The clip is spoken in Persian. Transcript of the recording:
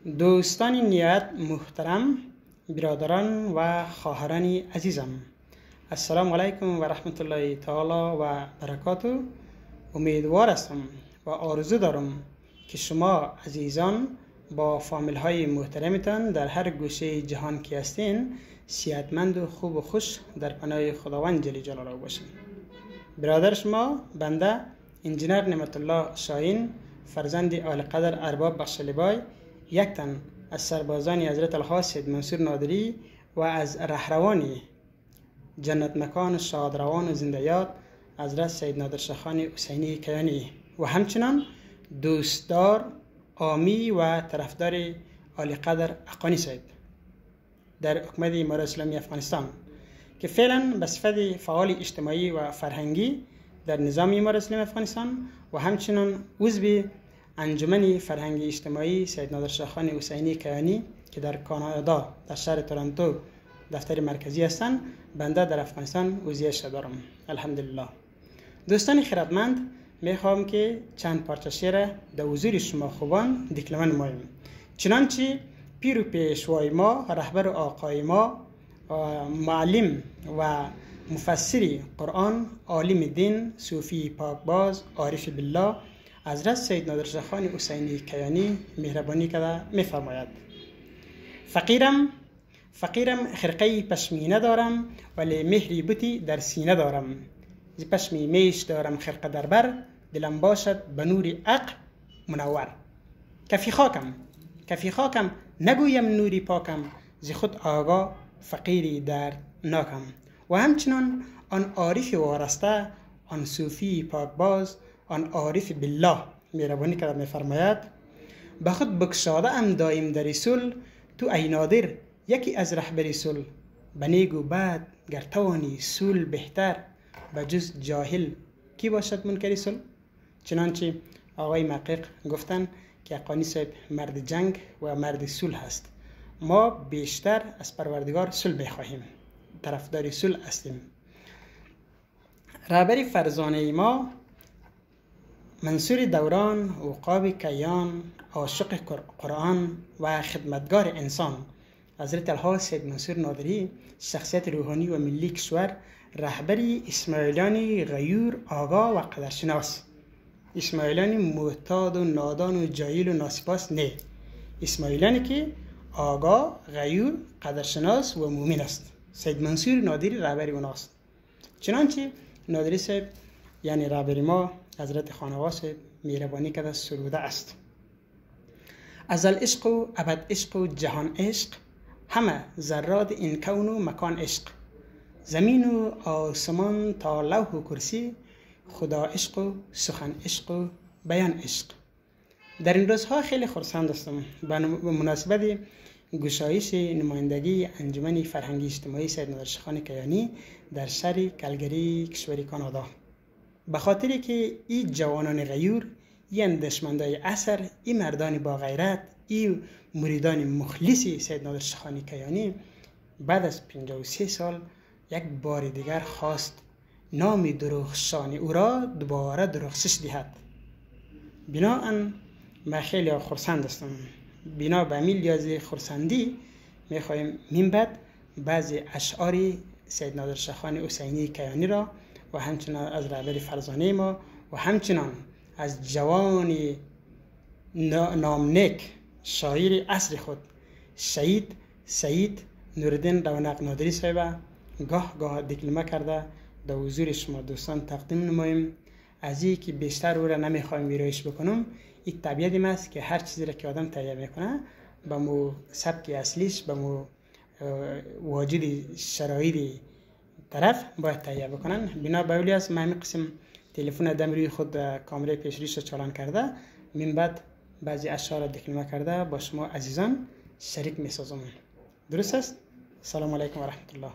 دوستان نهایت محترم، برادران و خواهران عزیزم، السلام علیکم و رحمت الله تعالی و برکاته. امیدوار هستم و آرزو دارم که شما عزیزان با فامیل های محترمتان در هر گوشه جهان که هستین صحتمند و خوب و خوش در پناه خداوند جل جلاله باشین. برادر شما بنده انجینر نعمت الله شاهین، فرزند اعلی قدر ارباب بخشلیبای، یک تن از سربازان حضرت الحاج سید منصور نادری و از رهروان جنت مکان شادروان و زنده یاد حضرت سید نادرشاه خان حسینی کیانی و همچنان دوستدار، عامی و طرفدار اعلی قدر حقانی صاحب در حکومت امارات اسلامی افغانستان که فعلا به صفت فعال اجتماعی و فرهنگی در نظام امارات اسلامی افغانستان و همچنان عضو انجمن فرهنگی اجتماعی سید نادرشاه خان حسینی کیانی که در کانادا در شهر تورنتو دفتر مرکزی هستند، بنده در افغانستان وضعیت دارم. الحمدلله. دوستان خردمند، میخوام که چند پارچه شعر در حضور شما خوبان دکلمه نماییم. چنانچه پیر و پیشوای ما، رهبر و آقای ما، معلم و مفسر قرآن، عالم دین، صوفی پاکباز، عارف بالله حضرت سید نادرشاه خان حسینی کیانی مهربانی کرده میفرماید: فقیرم خرقه پشمینه دارم ولی مهری بوتی در سینه دارم. ز پشمی میش دارم خرقه در بر، دلم باشد به نور حق منور. کفی خاکم نگویم نوری پاکم، ز خود آگاه فقیری در ناکم. و همچنان آن عارف وارسته، آن صوفی پاکباز، آن عارف بالله مهربانی کرده میفرماید: به خود بکشاده ام دایم در رسول، تو ای نادر یکی از رهبر رسول. به نیک و بد گر توانی سول بهتر، به جز جاهل کی باشد منکر رسول. چنانچه آقای محقق گفتن که حقانی صاحب مرد جنگ و مرد صلح هست. ما بیشتر از پروردگار صلح بخواهیم، طرفدار صلح هستیم. رهبر فرزانه ما منصور دوران، عقاب کیان، عاشق قرآن و خدمتگار انسان حضرت الحاج سید منصور نادری، شخصیت روحانی و ملی کشور، رهبری اسماعیلیانی غیور، آگاه و قدرشناس. اسماعیلیانی معتاد و نادان و جاهل و ناسپاس نه، اسماعیلیانی که آگاه، غیور، قدرشناس و مومن است. سید منصور نادری رهبری اوناست. چنانچه نادری صاحب یعنی رهبر ما حضرت خانواس صاحب مهربانی کرده سروده است: ازل عشق و ابد عشق و جهان عشق، همه ذرات این کون و مکان عشق. زمین و آسمان تا لوح و کرسی، خدا عشق و سخن عشق و بیان عشق. در این روزها خیلی خرسند هستم به مناسبت گشایش نمایندگی انجمن فرهنگی اجتماعی سید نادرشاه خان کیانی در شهر کلگری کشور کانادا، به خاطری که این جوانان غیور، این اندیشمندای عصر، این مردان با غیرت، این مریدان مخلصی سید نادرشاه خان کیانی بعد از 53 سال یک بار دیگر خواست نام درخشان او را دوباره درخشش دهد. بناهن من خیلی خرسند هستم. بنا به همین لحاظ خرسندی میخوایم من بعد بعضی اشعار سید نادرشاه خان حسینی کیانی را و همچنان از رهبر فرزانه ما و همچنان از جوان نامنیک شاعر عصر خود شهید سید نوردین رونق نادری صاحب گاه دکلمه کرده در حضور شما دوستان تقدیم نماییم. از این که بیشتر او را نمیخوایم ویرایش بکنم، این طبیعت ما است که هر چیزی را که آدم تهیه میکنه به مو سبک اصلیش، به مو واجد شرایط طرف باید تهیه بکنن. بنا به اولی است من همین قسم تلفن دم روی خود کامره پیشریش را چالان کرده، من بعد بعضی اشعار را دکلمه کرده با شما عزیزان شریک میسازم. درست است؟ سلام علیکم و رحمت الله.